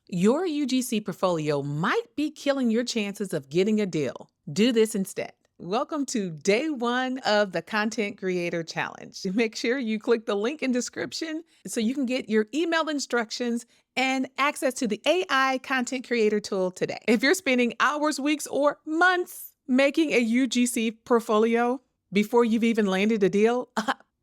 Your UGC portfolio might be killing your chances of getting a deal. Do this instead. Welcome to day one of the Content Creator Challenge. Make sure you click the link in description so you can get your email instructions and access to the AI Content Creator tool today. If you're spending hours, weeks, or months making a UGC portfolio before you've even landed a deal,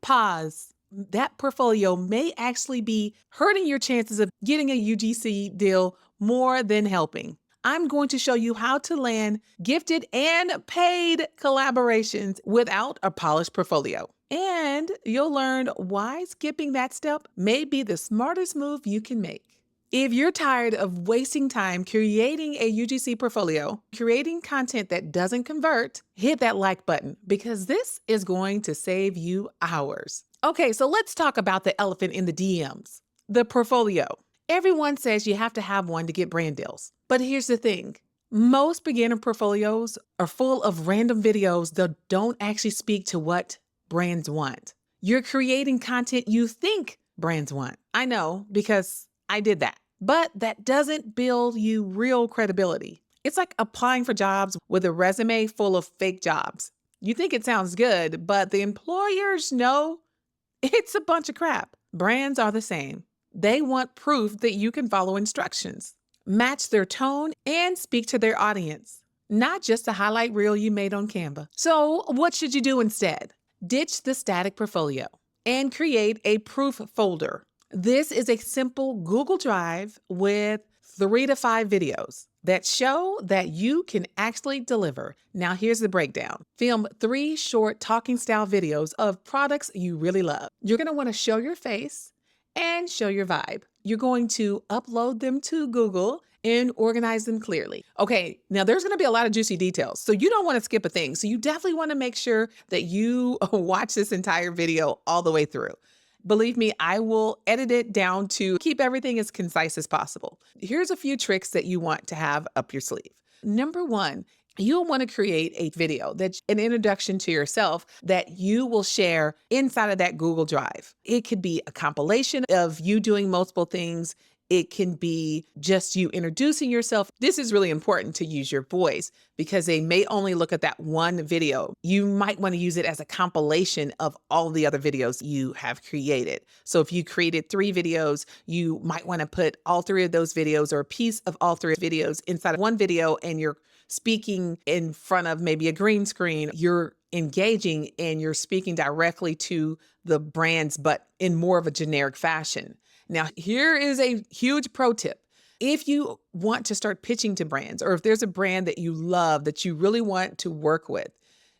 pause. That portfolio may actually be hurting your chances of getting a UGC deal more than helping. I'm going to show you how to land gifted and paid collaborations without a polished portfolio. And you'll learn why skipping that step may be the smartest move you can make. If you're tired of wasting time creating a UGC portfolio, creating content that doesn't convert, hit that like button because this is going to save you hours. Okay, so let's talk about the elephant in the DMs, the portfolio. Everyone says you have to have one to get brand deals. But here's the thing. Most beginner portfolios are full of random videos that don't actually speak to what brands want. You're creating content you think brands want. I know because I did that. But that doesn't build you real credibility. It's like applying for jobs with a resume full of fake jobs. You think it sounds good, but the employers know it's a bunch of crap. Brands are the same. They want proof that you can follow instructions, match their tone, and speak to their audience, not just a highlight reel you made on Canva. So what should you do instead? Ditch the static portfolio and create a proof folder. This is a simple Google Drive with 3 to 5 videos that show that you can actually deliver. Now here's the breakdown. Film 3 short talking style videos of products you really love. You're going to want to show your face and show your vibe. You're going to upload them to Google and organize them clearly. Okay, now there's going to be a lot of juicy details, so you don't want to skip a thing. So you definitely want to make sure that you watch this entire video all the way through. Believe me, I will edit it down to keep everything as concise as possible. Here's a few tricks that you want to have up your sleeve. Number one, you'll want to create a video that's an introduction to yourself that you will share inside of that Google Drive. It could be a compilation of you doing multiple things. It can be just you introducing yourself. This is really important to use your voice because they may only look at that one video. You might want to use it as a compilation of all the other videos you have created. So if you created 3 videos, you might want to put all 3 of those videos or a piece of all 3 videos inside of one video, and you're speaking in front of maybe a green screen. You're engaging and you're speaking directly to the brands, but in more of a generic fashion. Now, here is a huge pro tip. If you want to start pitching to brands, or if there's a brand that you love that you really want to work with,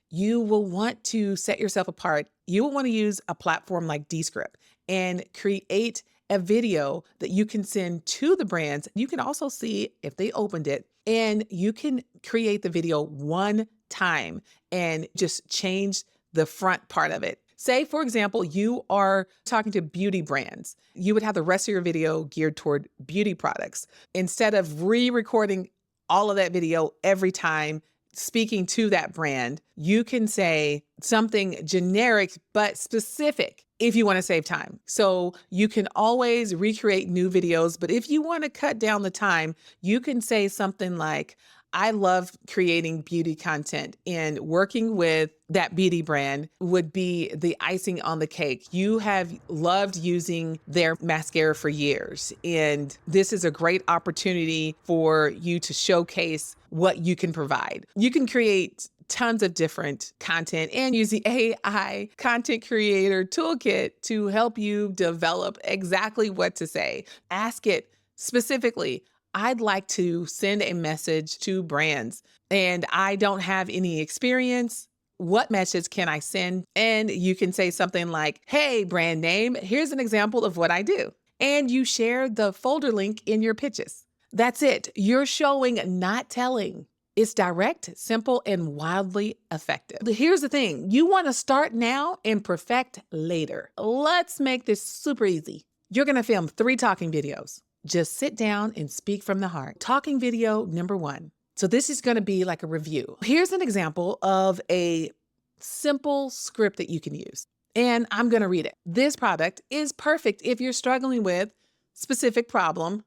you will want to set yourself apart. You will want to use a platform like Descript and create a video that you can send to the brands. You can also see if they opened it, and you can create the video one time and just change the front part of it. Say, for example, you are talking to beauty brands. You would have the rest of your video geared toward beauty products. Instead of re-recording all of that video every time speaking to that brand, you can say something generic but specific if you want to save time. So you can always recreate new videos, but if you want to cut down the time, you can say something like, I love creating beauty content, and working with that beauty brand would be the icing on the cake. You have loved using their mascara for years, and this is a great opportunity for you to showcase what you can provide. You can create tons of different content and use the AI Content Creator Toolkit to help you develop exactly what to say. Ask it specifically, I'd like to send a message to brands and I don't have any experience. What message can I send? And you can say something like, hey, brand name, here's an example of what I do. And you share the folder link in your pitches. That's it. You're showing, not telling. It's direct, simple, and wildly effective. Here's the thing. You want to start now and perfect later. Let's make this super easy. You're going to film 3 talking videos. Just sit down and speak from the heart. Talking video number 1. So this is going to be like a review. Here's an example of a simple script that you can use. And I'm going to read it. This product is perfect if you're struggling with specific problem.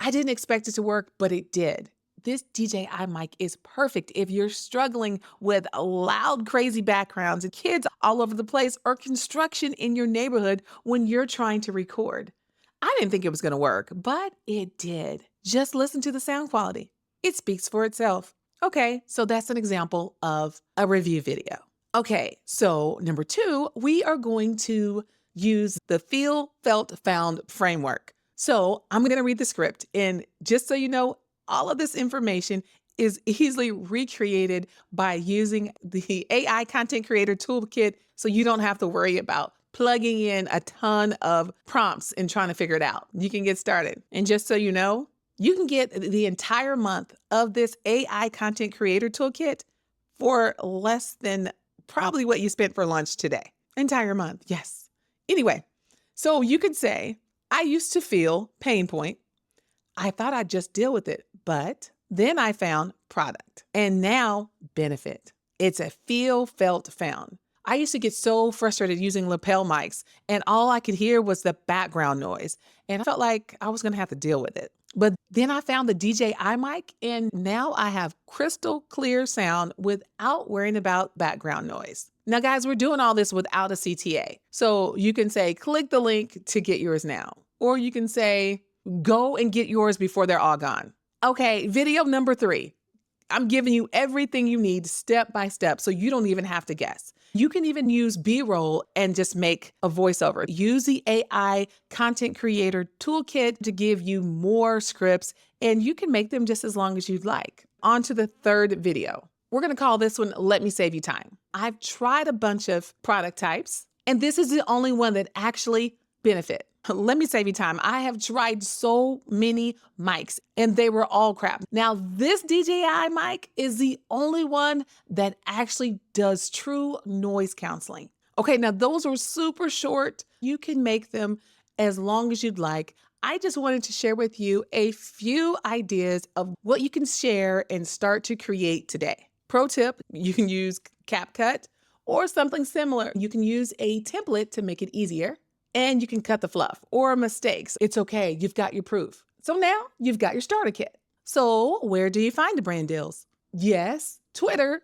I didn't expect it to work, but it did. This DJI mic is perfect if you're struggling with loud, crazy backgrounds and kids all over the place or construction in your neighborhood when you're trying to record. I didn't think it was going to work, but it did. Just listen to the sound quality. It speaks for itself. Okay, so that's an example of a review video. Okay, so number 2, we are going to use the Feel, Felt, Found framework. So I'm going to read the script, and just so you know, all of this information is easily recreated by using the AI Content Creator Toolkit, so you don't have to worry about plugging in a ton of prompts and trying to figure it out. You can get started. And just so you know, you can get the entire month of this AI Content Creator Toolkit for less than probably what you spent for lunch today. Entire month, yes. Anyway, so you could say, I used to feel pain point. I thought I'd just deal with it, but then I found product and now benefit. It's a feel, felt, found. I used to get so frustrated using lapel mics and all I could hear was the background noise and I felt like I was going to have to deal with it. But then I found the DJI mic and now I have crystal clear sound without worrying about background noise. Now, guys, we're doing all this without a CTA. So you can say, click the link to get yours now. Or you can say, go and get yours before they're all gone. Okay, video number 3. I'm giving you everything you need step by step so you don't even have to guess. You can even use B-roll and just make a voiceover. Use the AI Content Creator Toolkit to give you more scripts, and you can make them just as long as you'd like. On to the 3rd video. We're going to call this one, Let Me Save You Time. I've tried a bunch of product types, and this is the only one that actually benefit. Let me save you time. I have tried so many mics and they were all crap. Now, this DJI mic is the only one that actually does true noise canceling. Okay, now those are super short. You can make them as long as you'd like. I just wanted to share with you a few ideas of what you can share and start to create today. Pro tip, you can use CapCut or something similar. You can use a template to make it easier. And you can cut the fluff or mistakes. It's okay, you've got your proof. So now you've got your starter kit. So where do you find the brand deals? Yes, Twitter.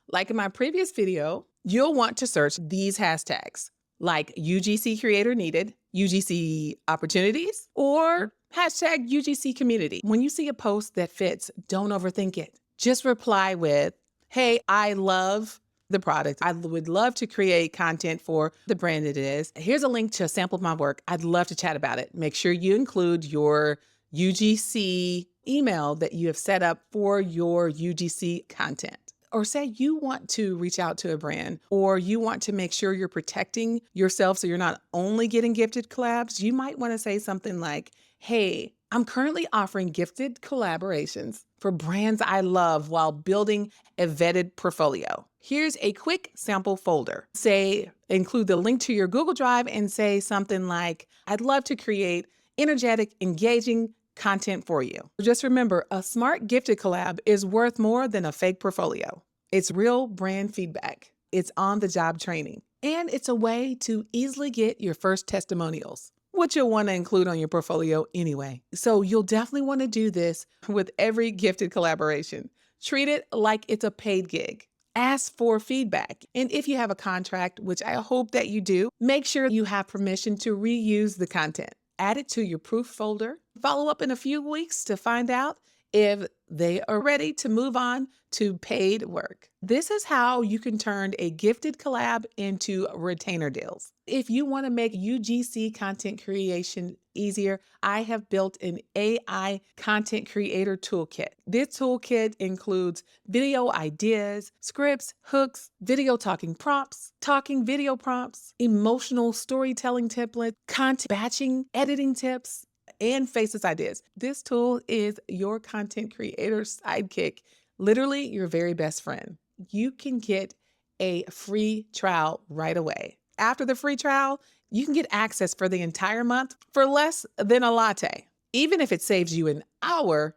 Like in my previous video, you'll want to search these hashtags like UGC Creator Needed, UGC Opportunities, or hashtag UGC Community. When you see a post that fits, don't overthink it. Just reply with, hey, I love the product. I would love to create content for the brand it is. Here's a link to a sample of my work. I'd love to chat about it. Make sure you include your UGC email that you have set up for your UGC content. Or say you want to reach out to a brand or you want to make sure you're protecting yourself so you're not only getting gifted collabs. You might want to say something like, hey, I'm currently offering gifted collaborations for brands I love while building a vetted portfolio. Here's a quick sample folder. Say, include the link to your Google Drive and say something like, I'd love to create energetic, engaging content for you. Just remember, a smart gifted collab is worth more than a fake portfolio. It's real brand feedback. It's on-the-job training. And it's a way to easily get your first testimonials, which you'll want to include on your portfolio anyway. So you'll definitely want to do this with every gifted collaboration. Treat it like it's a paid gig. Ask for feedback. And if you have a contract, which I hope that you do, make sure you have permission to reuse the content. Add it to your proof folder. Follow up in a few weeks to find out if they are ready to move on to paid work. This is how you can turn a gifted collab into retainer deals. If you want to make UGC content creation easier, I have built an AI Content Creator Toolkit. This toolkit includes video ideas, scripts, hooks, video talking prompts, talking video prompts, emotional storytelling template, content batching, editing tips, and faceless ideas. This tool is your content creator sidekick, literally your very best friend. You can get a free trial right away. After the free trial, you can get access for the entire month for less than a latte. Even if it saves you an hour,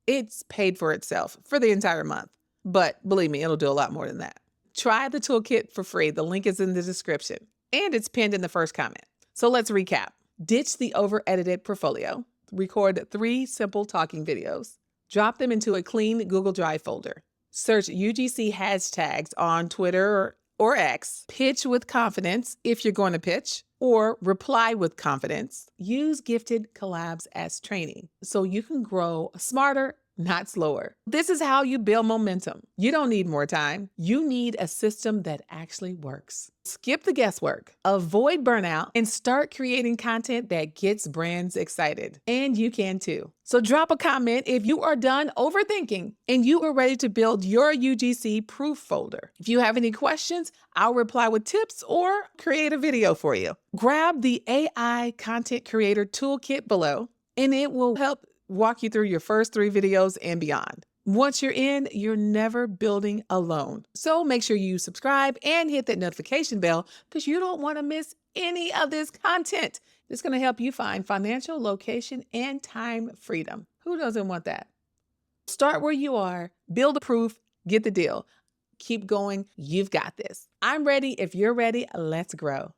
it's paid for itself for the entire month. But believe me, it'll do a lot more than that. Try the toolkit for free. The link is in the description and it's pinned in the first comment. So let's recap. Ditch the over-edited portfolio. Record 3 simple talking videos. Drop them into a clean Google Drive folder. Search UGC hashtags on Twitter or X. Pitch with confidence if you're going to pitch, or reply with confidence. Use gifted collabs as training so you can grow smarter, not slower. This is how you build momentum. You don't need more time. You need a system that actually works. Skip the guesswork, avoid burnout, and start creating content that gets brands excited. And you can too. So drop a comment if you are done overthinking and you are ready to build your UGC proof folder. If you have any questions, I'll reply with tips or create a video for you. Grab the AI Content Creator Toolkit below, and it will help walk you through your first 3 videos and beyond. Once you're in, you're never building alone. So make sure you subscribe and hit that notification bell because you don't want to miss any of this content. It's going to help you find financial, location, and time freedom. Who doesn't want that? Start where you are, build a proof, get the deal. Keep going. You've got this. I'm ready. If you're ready, let's grow.